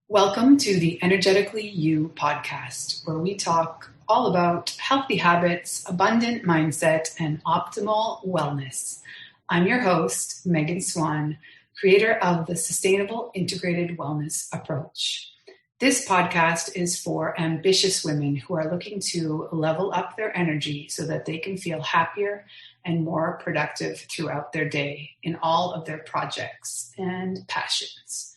Welcome to the Energetically You podcast, where we talk all about healthy habits, abundant mindset, and optimal wellness. I'm your host, Megan Swan, creator of the Sustainable Integrated Wellness Approach. This podcast is for ambitious women who are looking to level up their energy so that they can feel happier and more productive throughout their day in all of their projects and passions.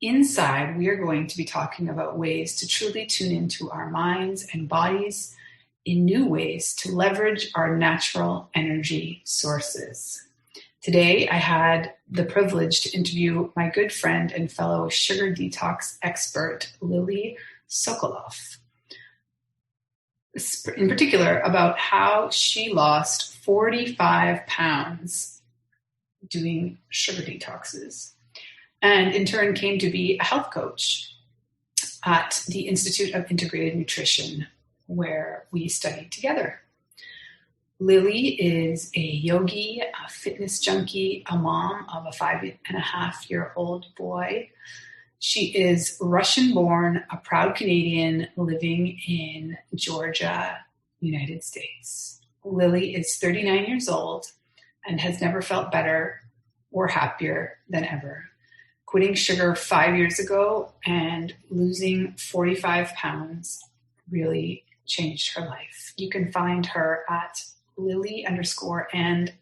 Inside, we are going to be talking about ways to truly tune into our minds and bodies in new ways to leverage our natural energy sources. Today, I had the privilege to interview my good friend and fellow sugar detox expert, Lily Sokolov, in particular about how she lost 45 pounds doing sugar detoxes, and in turn came to be a health coach at the Institute of Integrative Nutrition, where we studied together. Lily is a yogi, a fitness junkie, a mom of a 5.5-year-old boy. She is Russian-born, a proud Canadian living in Georgia, United States. Lily is 39 years old and has never felt better or happier than ever. Quitting sugar 5 years ago and losing 45 pounds really changed her life. You can find her at Lily_and_life,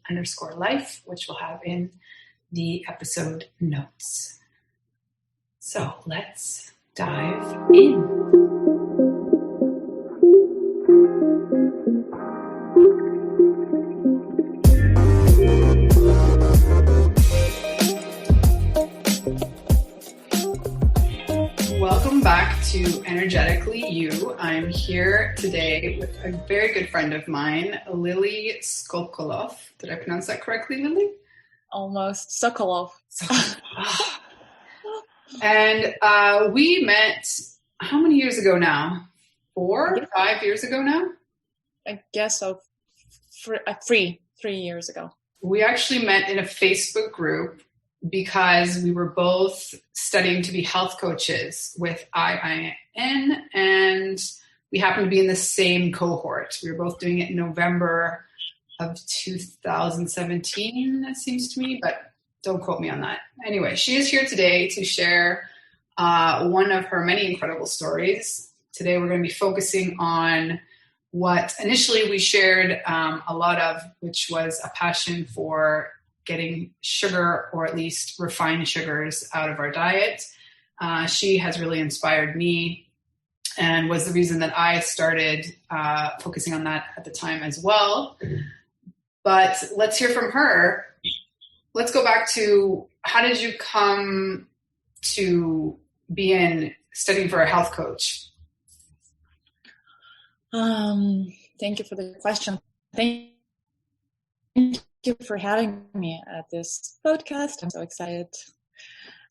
which we'll have in the episode notes. So let's dive in. Welcome back to Energetically You. I'm here today with a very good friend of mine, Lily Sokolov. Did I pronounce that correctly, Lily? Almost. Sokolov. And we met how many years ago now? 5 years ago now? I guess so. 3 years ago. We actually met in a Facebook group because we were both studying to be health coaches with IIN, and we happened to be in the same cohort. We were both doing it in November of 2017, it seems to me, but don't quote me on that. Anyway, she is here today to share one of her many incredible stories. Today we're going to be focusing on what initially we shared a lot of, which was a passion for getting sugar, or at least refined sugars, out of our diet. She has really inspired me and was the reason that I started focusing on that at the time as well. But let's hear from her. Let's go back to, how did you come to be studying for a health coach? Thank you for the question. Thank you for having me at this podcast. I'm so excited.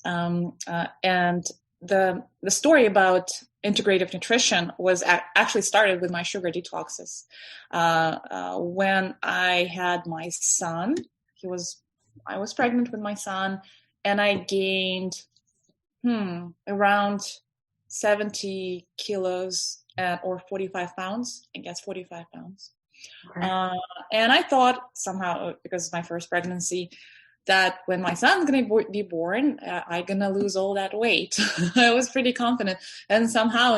And the story about integrative nutrition was actually started with my sugar detoxes. When I had my son, I was pregnant with my son, and I gained around 70 kilos or 45 pounds. I guess 45 pounds. Okay. And I thought somehow, because of my first pregnancy, that when my son's going to be born, I'm going to lose all that weight. I was pretty confident. And somehow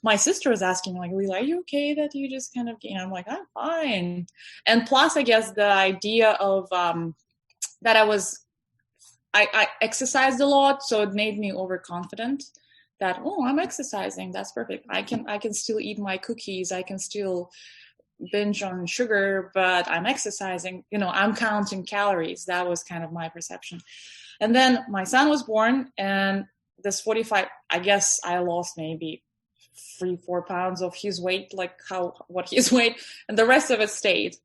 my sister was asking, like, Lily, are you okay that you just kind of gain? I'm like, I'm fine. And plus, I guess the idea of that I exercised a lot, so it made me overconfident that, I'm exercising. That's perfect. I can still eat my cookies. I can still binge on sugar, but I'm exercising, I'm counting calories. That was kind of my perception. And then my son was born, and this 45, I guess I lost maybe 3-4 pounds of his weight, what his weight, and the rest of it stayed.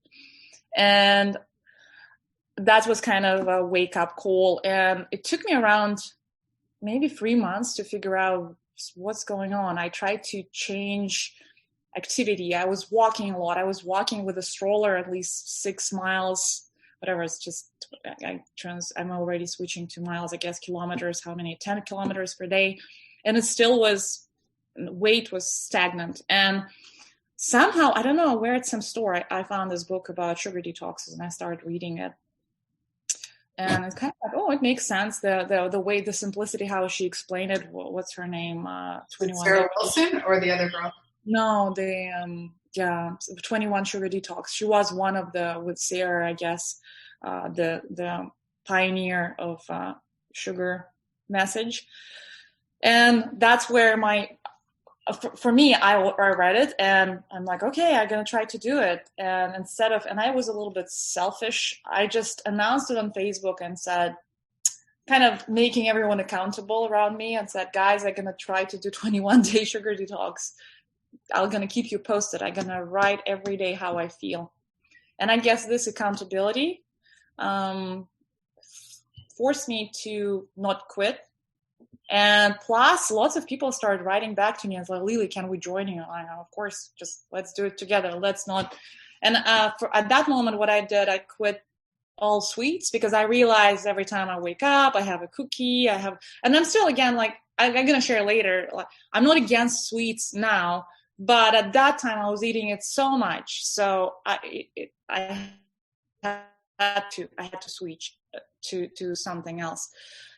And that was kind of a wake up call. And it took me around maybe 3 months to figure out what's going on. I tried to change activity. I was walking a lot. I was walking with a stroller at least 6 miles whatever. It's just, I'm already switching to miles, I guess, kilometers, how many, 10 kilometers per day. And it still was, weight was stagnant. And somehow, I don't know where at some store, I found this book about sugar detoxes and I started reading it. And it's kind of like, oh, it makes sense. The way, the simplicity, how she explained it. What's her name? 21. Sarah Wilson or the other girl? No, 21 Sugar Detox. She was one of with Sarah, I guess, the pioneer of sugar message. And that's where for me, I read it and I'm like, okay, I'm going to try to do it. And and I was a little bit selfish. I just announced it on Facebook and said, kind of making everyone accountable around me, and said, guys, I'm going to try to do 21-day sugar detox. I'm going to keep you posted. I'm going to write every day how I feel. And I guess this accountability forced me to not quit. And plus, lots of people started writing back to me and like, Lily, can we join you? I know, of course, just let's do it together. Let's not. And at that moment, what I did, I quit all sweets because I realized every time I wake up, I have a cookie, and I'm still, again, like, I'm going to share later, like, I'm not against sweets now, but at that time I was eating it so much. So I had to switch to something else.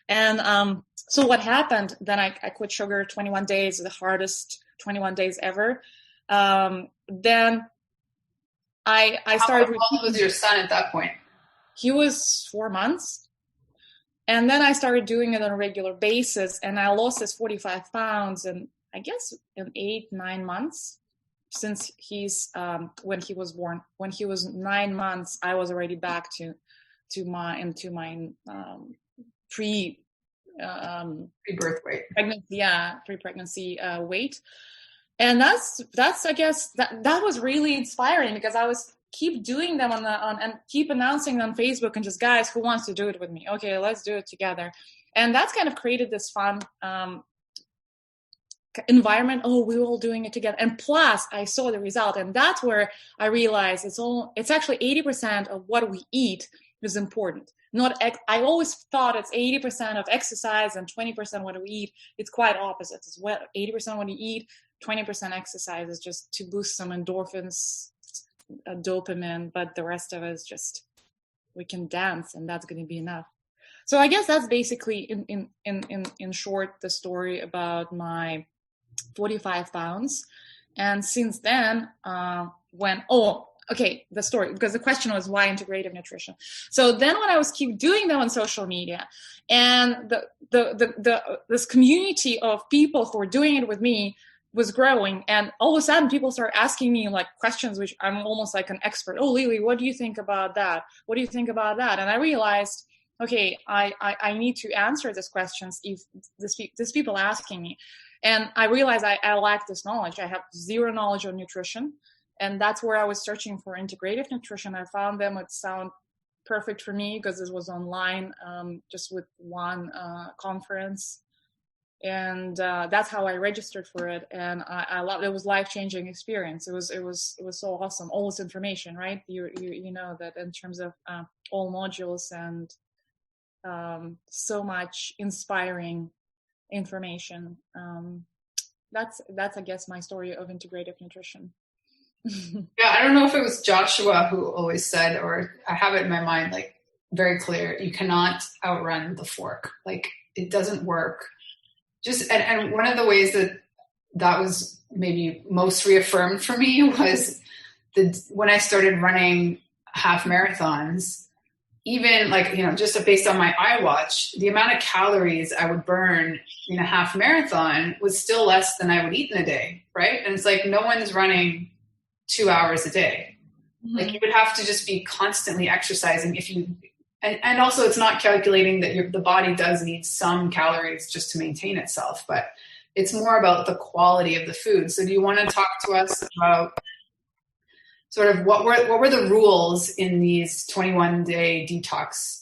And so what happened, then I quit sugar, 21 days, the hardest 21 days ever. Then I started. How old was your son at that point? He was 4 months. And then I started doing it on a regular basis, and I lost his 45 pounds in, I guess, in 8-9 months. Since when he was born, when he was 9 months, I was already back to my pre-birth weight, pre-pregnancy weight. And that's I guess that was really inspiring, because I was keep doing them and keep announcing on Facebook, and just, guys, who wants to do it with me? Okay, let's do it together. And that's kind of created this fun environment. Oh, we're all doing it together. And plus I saw the result, and that's where I realized it's actually 80% of what we eat is important. I always thought it's 80% of exercise and 20% what we eat. It's quite opposite. It's 80% what you eat, 20% exercise is just to boost some endorphins, dopamine, but the rest of it is just, we can dance, and that's going to be enough. So I guess that's basically in short the story about my 45 pounds. And since then, the story, because the question was why integrative nutrition. So then when I was keep doing them on social media, and this community of people who were doing it with me was growing, and all of a sudden people start asking me like questions which I'm almost like an expert. Oh, Lily, what do you think about that? What do you think about that? And I realized, okay, I need to answer these questions if these people asking me. And I realized I lack this knowledge. I have zero knowledge on nutrition. And that's where I was searching for integrative nutrition. I found them. It sounded perfect for me because it was online, just with one conference. And that's how I registered for it. And I loved it. It was life-changing experience. It was so awesome. All this information, right? You know that in terms of all modules and so much inspiring information. That's I guess my story of integrative nutrition. Yeah, I don't know if it was Joshua who always said, or I have it in my mind, like, very clear, you cannot outrun the fork. Like, it doesn't work. And one of the ways that was maybe most reaffirmed for me was when I started running half marathons, even like, just based on my iWatch, the amount of calories I would burn in a half marathon was still less than I would eat in a day, right? And it's like, no one's running 2 hours a day. Mm-hmm. Like, you would have to just be constantly exercising and also it's not calculating that the body does need some calories just to maintain itself, but it's more about the quality of the food. So do you want to talk to us about sort of what were the rules in these 21-day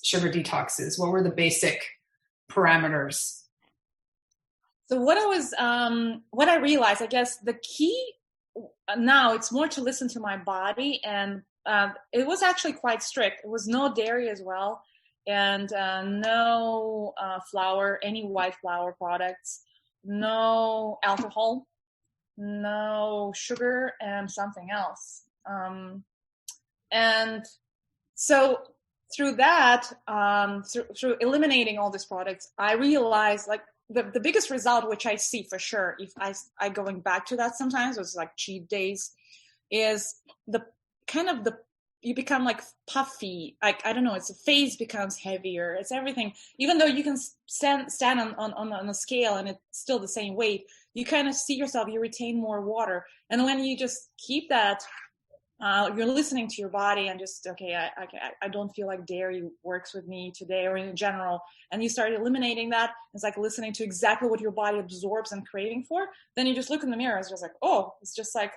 sugar detoxes? What were the basic parameters? So what I realized, I guess the key now, it's more to listen to my body and it was actually quite strict. It was no dairy as well, and no flour, any white flour products, no alcohol, no sugar, and something else. And so through that, through eliminating all these products, I realized like the biggest result, which I see for sure, if I going back to that sometimes, was like cheat days, is the kind of you become like puffy. Like, I don't know, the face becomes heavier. It's everything. Even though you can stand on a scale and it's still the same weight, you kind of see yourself, you retain more water. And when you just keep that, you're listening to your body and just, okay, I don't feel like dairy works with me today or in general. And you start eliminating that. It's like listening to exactly what your body absorbs and craving for. Then you just look in the mirror. It's just like, oh, it's just like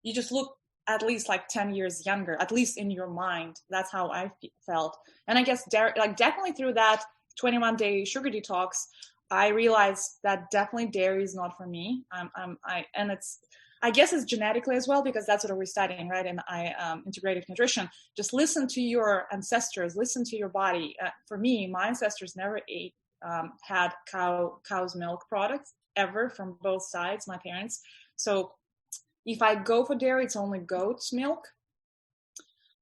you just look at least like 10 years younger, at least in your mind. That's how I felt. And I guess definitely through that 21-day sugar detox, I realized that definitely dairy is not for me. I guess it's genetically as well, because that's what we're studying, right? And integrative nutrition. Just listen to your ancestors, listen to your body. For me, my ancestors never had cow's milk products ever from both sides, my parents. So if I go for dairy, it's only goat's milk.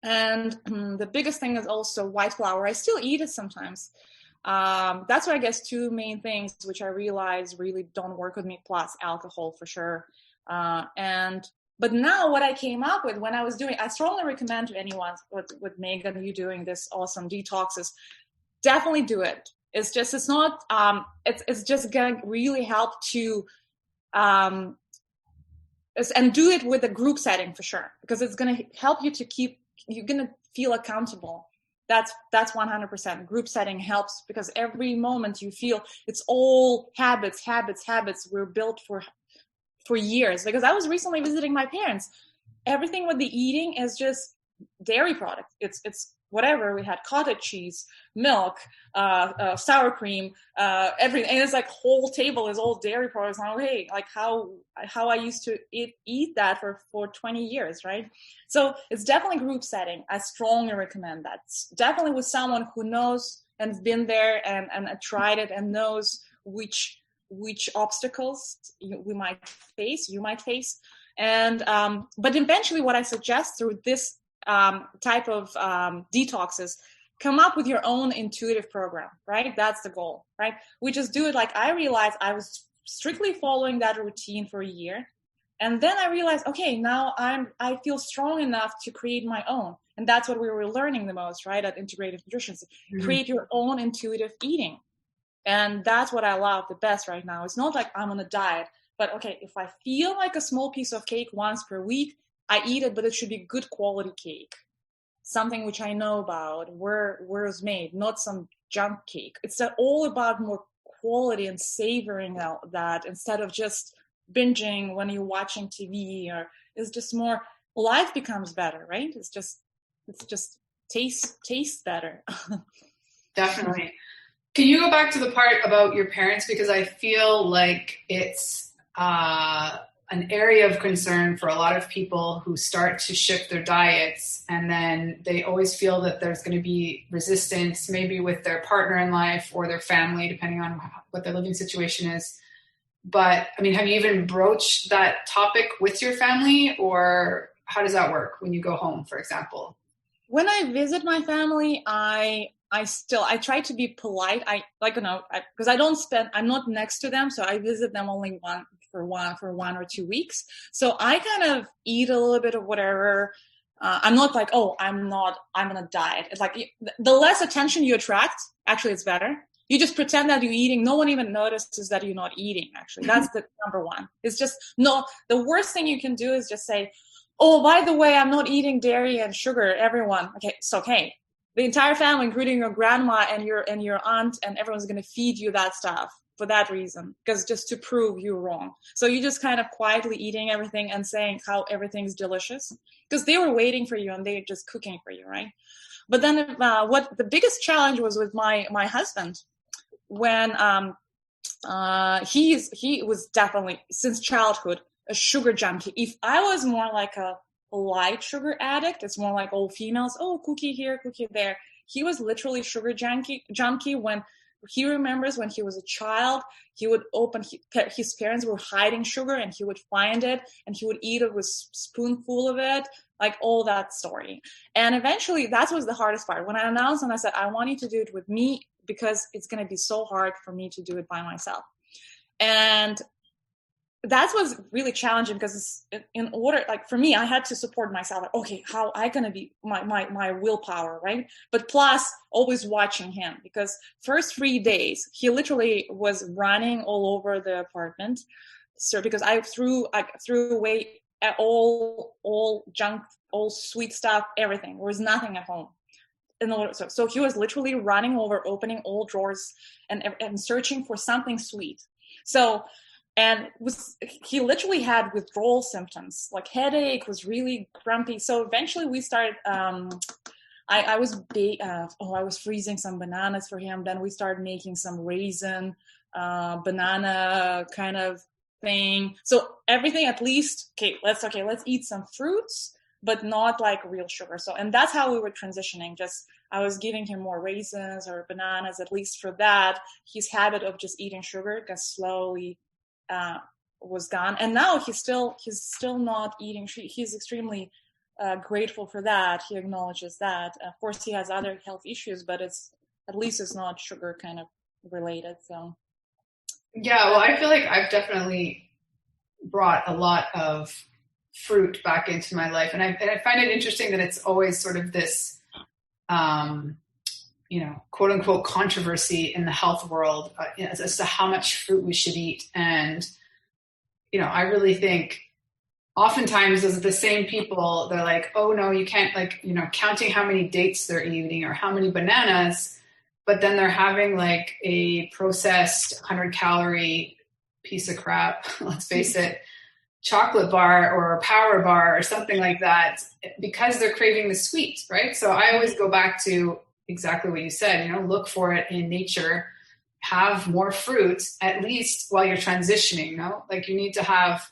And the biggest thing is also white flour. I still eat it sometimes. That's why I guess two main things which I realize really don't work with me, plus alcohol for sure. But now what I came up with when I was doing, I strongly recommend to anyone with Megan, you doing this awesome detoxes, definitely do it. It's just gonna really help to, and do it with a group setting for sure, because it's gonna help you you're gonna feel accountable. That's 100%. Group setting helps, because every moment you feel it's all habits we're built for years. Because I was recently visiting my parents. Everything with the eating is just dairy products. It's whatever. We had cottage cheese, milk, sour cream, everything. And it's like whole table is all dairy products. And I'm like, hey, like how I used to eat that for 20 years, right? So it's definitely group setting. I strongly recommend that. It's definitely with someone who knows and has been there and tried it and knows which obstacles you might face. And but eventually what I suggest through this type of detoxes, come up with your own intuitive program, right? That's the goal, right? We just do it. Like, I realized I was strictly following that routine for a year. And then I realized, okay, now I feel strong enough to create my own. And that's what we were learning the most, right? At Integrative Nutrition, create your own intuitive eating. And that's what I love the best right now. It's not like I'm on a diet, but okay, if I feel like a small piece of cake once per week, I eat it, but it should be good quality cake. Something which I know about, where it's made, not some junk cake. It's all about more quality and savoring that instead of just binging when you're watching TV, or it's just more, life becomes better, right? It's just tastes better. Definitely. Can you go back to the part about your parents? Because I feel like it's an area of concern for a lot of people who start to shift their diets, and then they always feel that there's going to be resistance, maybe with their partner in life or their family, depending on what their living situation is. But I mean, have you even broached that topic with your family, or how does that work when you go home, for example? When I visit my family, I try to be polite. Because I'm not next to them, so I visit them only for 1 or 2 weeks. So I kind of eat a little bit of whatever. I'm not like, oh, I'm on a diet. It's like the less attention you attract, actually, it's better. You just pretend that you're eating. No one even notices that you're not eating, actually. That's the number one. It's just, no, the worst thing you can do is just say, oh, by the way, I'm not eating dairy and sugar, everyone. Okay, it's okay. The entire family, including your grandma and your aunt, and everyone's going to feed you that stuff for that reason, because just to prove you're wrong. So you just kind of quietly eating everything and saying how everything's delicious, because they were waiting for you and they're just cooking for you, right? But then what the biggest challenge was with my husband, when he was definitely, since childhood, a sugar junkie. If I was more like a a light sugar addict. It's more like all females, oh, cookie here, cookie there. He was literally sugar junkie when he remembers when he was a child, he would his parents were hiding sugar and he would find it and he would eat it with spoonful of it, like all that story. And eventually that was the hardest part. When I announced and I said, I want you to do it with me because it's going to be so hard for me to do it by myself. And that was really challenging because in order, like for me, I had to support myself. Like, okay, how I gonna be my willpower, right? But plus always watching him, because first 3 days he literally was running all over the apartment. So because I threw away all junk, all sweet stuff, everything. There was nothing at home. So he was literally running over, opening all drawers and searching for something sweet. So. And he literally had withdrawal symptoms, like headache, was really grumpy. So eventually we started, I was freezing some bananas for him. Then we started making some raisin, banana kind of thing. So everything at least, let's eat some fruits, but not like real sugar. So, and that's how we were transitioning. Just, I was giving him more raisins or bananas, at least for that. His habit of just eating sugar got slowly was gone, and now he's still not eating. He's extremely grateful for that. He acknowledges that. Of course, he has other health issues, but it's not sugar kind of related. So yeah, well, I feel like I've definitely brought a lot of fruit back into my life, and I find it interesting that it's always sort of this quote unquote controversy in the health world as to how much fruit we should eat. And, I really think oftentimes those are the same people. They're like, oh no, you can't, like, counting how many dates they're eating or how many bananas, but then they're having like a processed 100-calorie piece of crap, let's face it, chocolate bar or a power bar or something like that, because they're craving the sweet, right? So I always go back to exactly what you said, look for it in nature, have more fruit, at least while you're transitioning, like you need to have,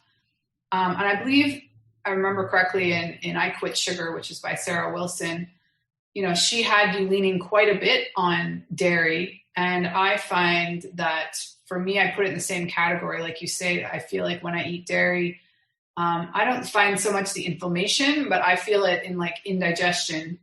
and I believe I remember correctly in I Quit Sugar, which is by Sarah Wilson, she had you leaning quite a bit on dairy. And I find that for me, I put it in the same category. Like you say, I feel like when I eat dairy, I don't find so much the inflammation, but I feel it in like indigestion.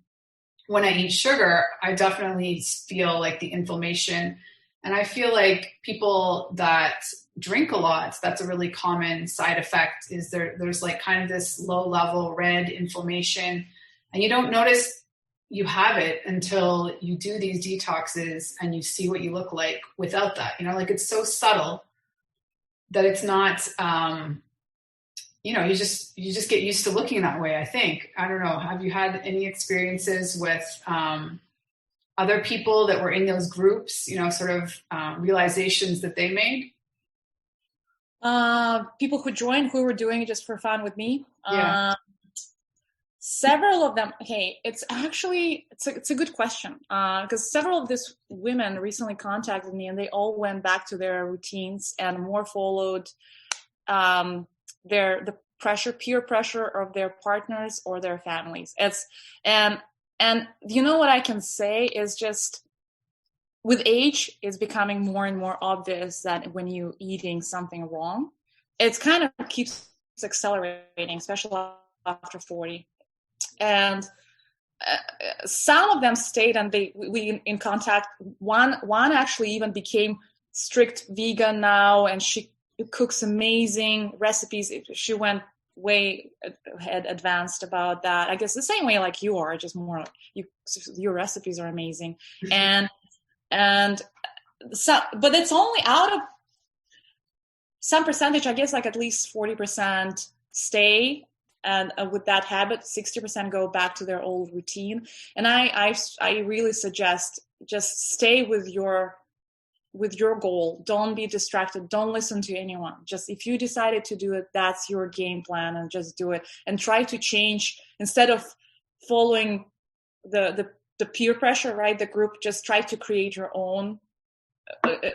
When I eat sugar, I definitely feel like the inflammation. And I feel like people that drink a lot, that's a really common side effect, is there's like kind of this low level red inflammation, and you don't notice you have it until you do these detoxes and you see what you look like without that. Like it's so subtle that it's not, you just get used to looking that way, I think. I don't know. Have you had any experiences with other people that were in those groups, sort of realizations that they made? People who joined, who were doing it just for fun with me. Yeah. Several of them. Okay, it's a good question, because several of these women recently contacted me, and they all went back to their routines and more followed the peer pressure of their partners or their families. And what I can say is just with age, it's becoming more and more obvious that when you're eating something wrong, it's kind of keeps accelerating, especially after 40. And some of them stayed, and we in contact. One actually even became strict vegan now, and she cooks amazing recipes. She went way ahead, advanced about that. I guess the same way like you are, just more your recipes are amazing. And so, but it's only out of some percentage, I guess, like at least 40% stay, and with that habit, 60% go back to their old routine. And I really suggest just stay with your goal. Don't be distracted. Don't listen to anyone. Just if you decided to do it, that's your game plan, and just do it. And try to change, instead of following the peer pressure, right? The group, just try to create your own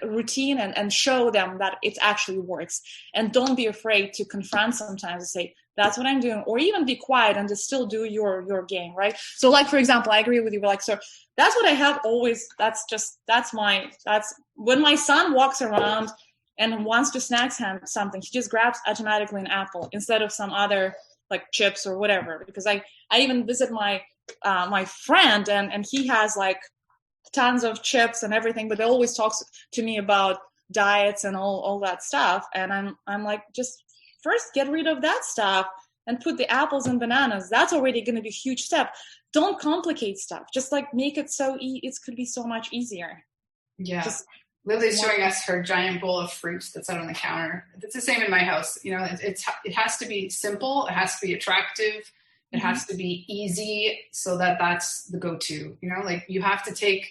routine and show them that it actually works. And don't be afraid to confront sometimes and say, That's what I'm doing. Or even be quiet and just still do your game, right? So like, for example, I agree with you. Like, so that's what I have always. That's when my son walks around and wants to snack something, he just grabs automatically an apple instead of some other like chips or whatever. Because I even visit my friend and he has like tons of chips and everything, but they always talks to me about diets and all that stuff. And I'm like, just first get rid of that stuff and put the apples and bananas. That's already going to be a huge step. Don't complicate stuff. Just like make it so it could be so much easier. Yeah. Lily's showing us her giant bowl of fruits that's out on the counter. It's the same in my house. You know, it has to be simple. It has to be attractive. It has to be easy so that's the go-to. You know, like you have to take,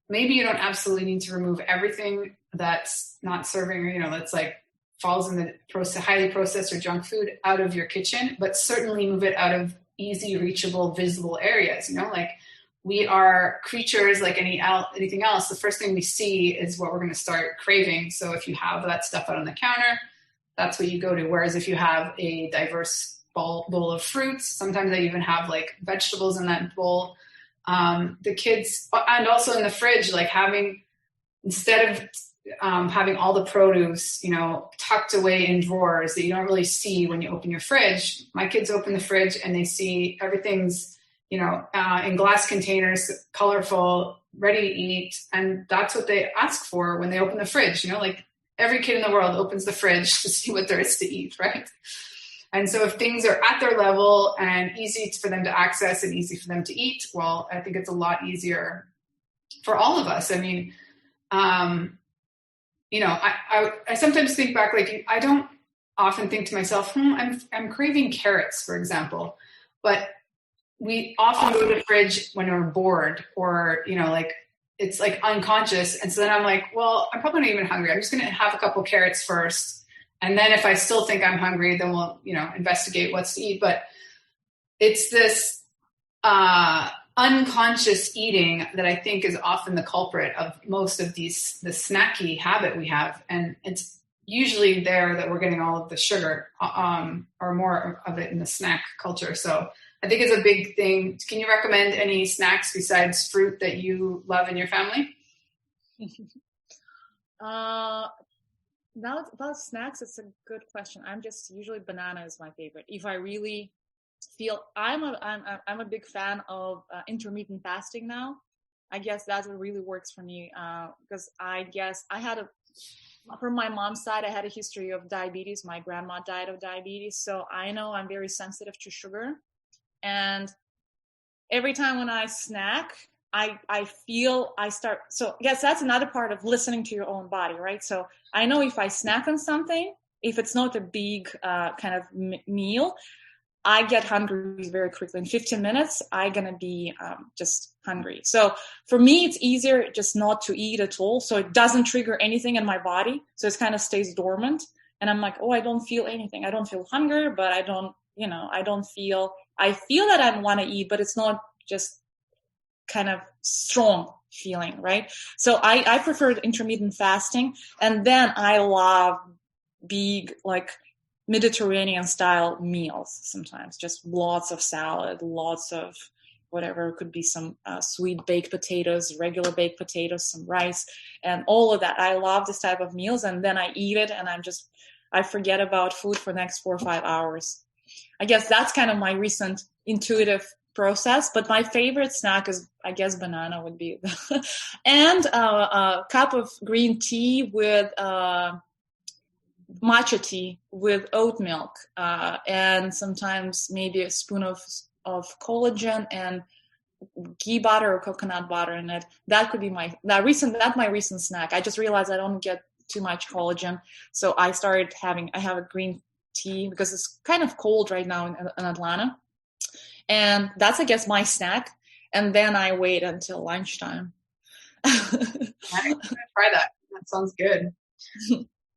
maybe you don't absolutely need to remove everything that's not serving, or, you know, that's like falls in the highly processed or junk food out of your kitchen, but certainly move it out of easy, reachable, visible areas. You know, like we are creatures like anything else. The first thing we see is what we're going to start craving. So if you have that stuff out on the counter, that's what you go to. Whereas if you have a diverse bowl of fruits, sometimes they even have like vegetables in that bowl. The kids, and also in the fridge, like instead of having all the produce, you know, tucked away in drawers that you don't really see when you open your fridge. My kids open the fridge and they see everything's, you know, in glass containers, colorful, ready to eat. And that's what they ask for when they open the fridge. You know, like every kid in the world opens the fridge to see what there is to eat, right? And so if things are at their level and easy for them to access and easy for them to eat, well, I think it's a lot easier for all of us. I mean, you know, I sometimes think back, like I don't often think to myself, I'm craving carrots, for example, but we often go to the fridge when we're bored or, you know, like it's like unconscious. And so then I'm like, well, I'm probably not even hungry. I'm just going to have a couple carrots first. And then if I still think I'm hungry, then we'll, you know, investigate what's to eat. But it's this unconscious eating that I think is often the culprit of most of the snacky habit we have. And it's usually there that we're getting all of the sugar or more of it in the snack culture. So I think it's a big thing. Can you recommend any snacks besides fruit that you love in your family? Now about snacks, it's a good question. I'm just usually banana is my favorite. If I really feel, I'm a big fan of intermittent fasting now. I guess that's what really works for me because I guess from my mom's side, I had a history of diabetes. My grandma died of diabetes, so I know I'm very sensitive to sugar. And every time when I snack, I feel I start. So I guess that's another part of listening to your own body, right? So I know if I snack on something, if it's not a big kind of meal, I get hungry very quickly. In 15 minutes, I'm going to be just hungry. So for me, it's easier just not to eat at all. So it doesn't trigger anything in my body. So it kind of stays dormant. And I'm like, oh, I don't feel anything. I don't feel hunger, but I don't feel, I feel that I want to eat, but it's not just kind of strong feeling, right? So I prefer intermittent fasting. And then I love big, like Mediterranean style meals sometimes, just lots of salad, lots of whatever, it could be some sweet baked potatoes, regular baked potatoes, some rice, and all of that. I love this type of meals. And then I eat it and I forget about food for the next 4 or 5 hours. I guess that's kind of my recent intuitive process, but my favorite snack is, I guess, banana would be, and a cup of green tea with matcha tea with oat milk, and sometimes maybe a spoon of collagen and ghee butter or coconut butter in it. That could be my recent snack. I just realized I don't get too much collagen, so I have a green tea because it's kind of cold right now in Atlanta, and that's, I guess, my snack. And then I wait until lunchtime. I'm gonna try that. That sounds good.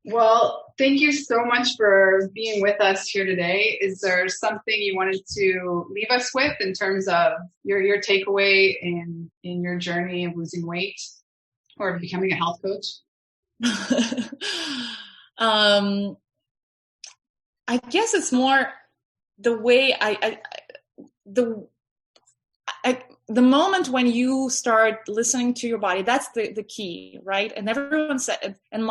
Well, thank you so much for being with us here today. Is there something you wanted to leave us with in terms of your takeaway in your journey of losing weight or becoming a health coach? I guess it's more, the way the moment when you start listening to your body, that's the key, right? And everyone said, and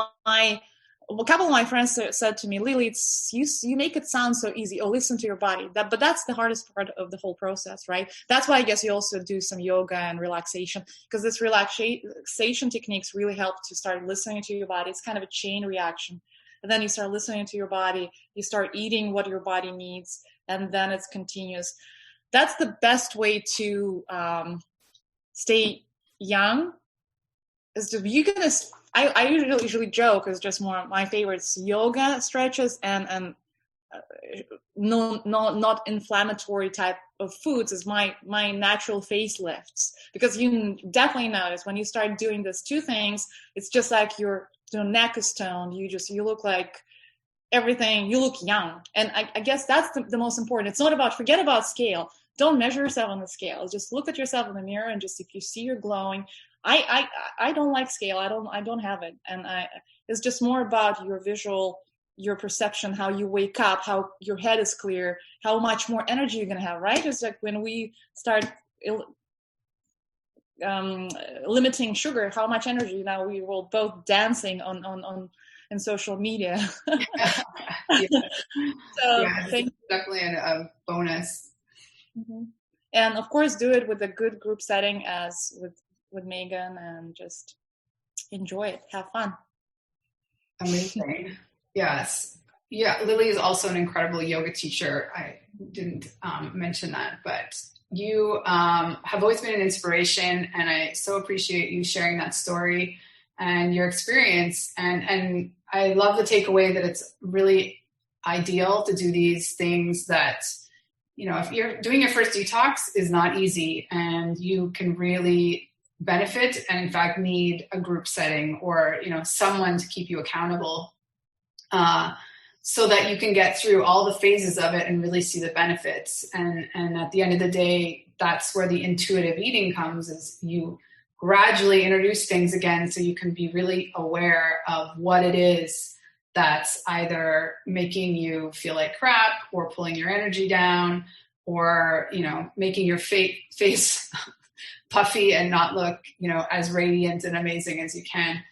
a couple of my friends said to me, Lily, you make it sound so easy. Oh, listen to your body. But that's the hardest part of the whole process, right? That's why I guess you also do some yoga and relaxation, because this relaxation techniques really help to start listening to your body. It's kind of a chain reaction. And then you start listening to your body, you start eating what your body needs, and then it's continuous. That's the best way to stay young. Is to I usually joke, it's just more my favorites, yoga stretches and not inflammatory type of foods is my natural facelifts, because you definitely notice when you start doing these two things, it's just like your neck is toned, you look like everything, you look young. And I guess that's the most important. It's not about, forget about scale. Don't measure yourself on the scale. Just look at yourself in the mirror, and just, if you see you're glowing, I don't like scale. I don't have it. And it's just more about your visual, your perception, how you wake up, how your head is clear, how much more energy you're going to have, right? It's like when we start limiting sugar, how much energy now we will both dancing on in social media. Yeah. So yeah, definitely a bonus. Mm-hmm. And of course, do it with a good group setting, as with Megan, and just enjoy it, have fun. Amazing. Yes. Yeah, Lily is also an incredible yoga teacher. I didn't mention that, but you have always been an inspiration, and I so appreciate you sharing that story and your experience. And I love the takeaway that it's really ideal to do these things that, if you're doing your first detox is not easy, and you can really benefit and in fact need a group setting or, someone to keep you accountable, so that you can get through all the phases of it and really see the benefits. And at the end of the day, that's where the intuitive eating comes, is you gradually introduce things again so you can be really aware of what it is that's either making you feel like crap or pulling your energy down, or, making your face puffy and not look, as radiant and amazing as you can.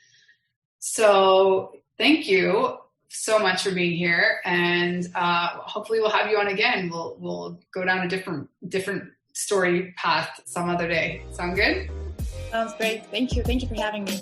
So thank you so much for being here. And hopefully we'll have you on again. We'll go down a different story path some other day. Sound good? Sounds great. Thank you. Thank you for having me.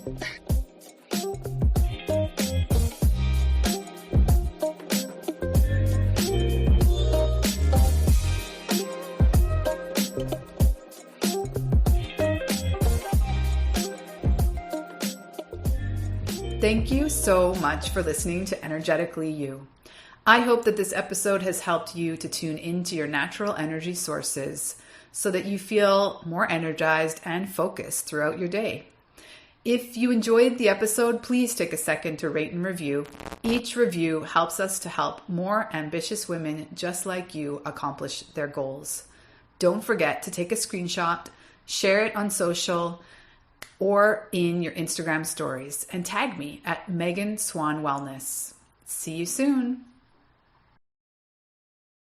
Thank you so much for listening to Energetically You. I hope that this episode has helped you to tune into your natural energy sources so that you feel more energized and focused throughout your day. If you enjoyed the episode, please take a second to rate and review. Each review helps us to help more ambitious women just like you accomplish their goals. Don't forget to take a screenshot, share it on social, or in your Instagram stories, and tag me at Megan Swan Wellness. See you soon.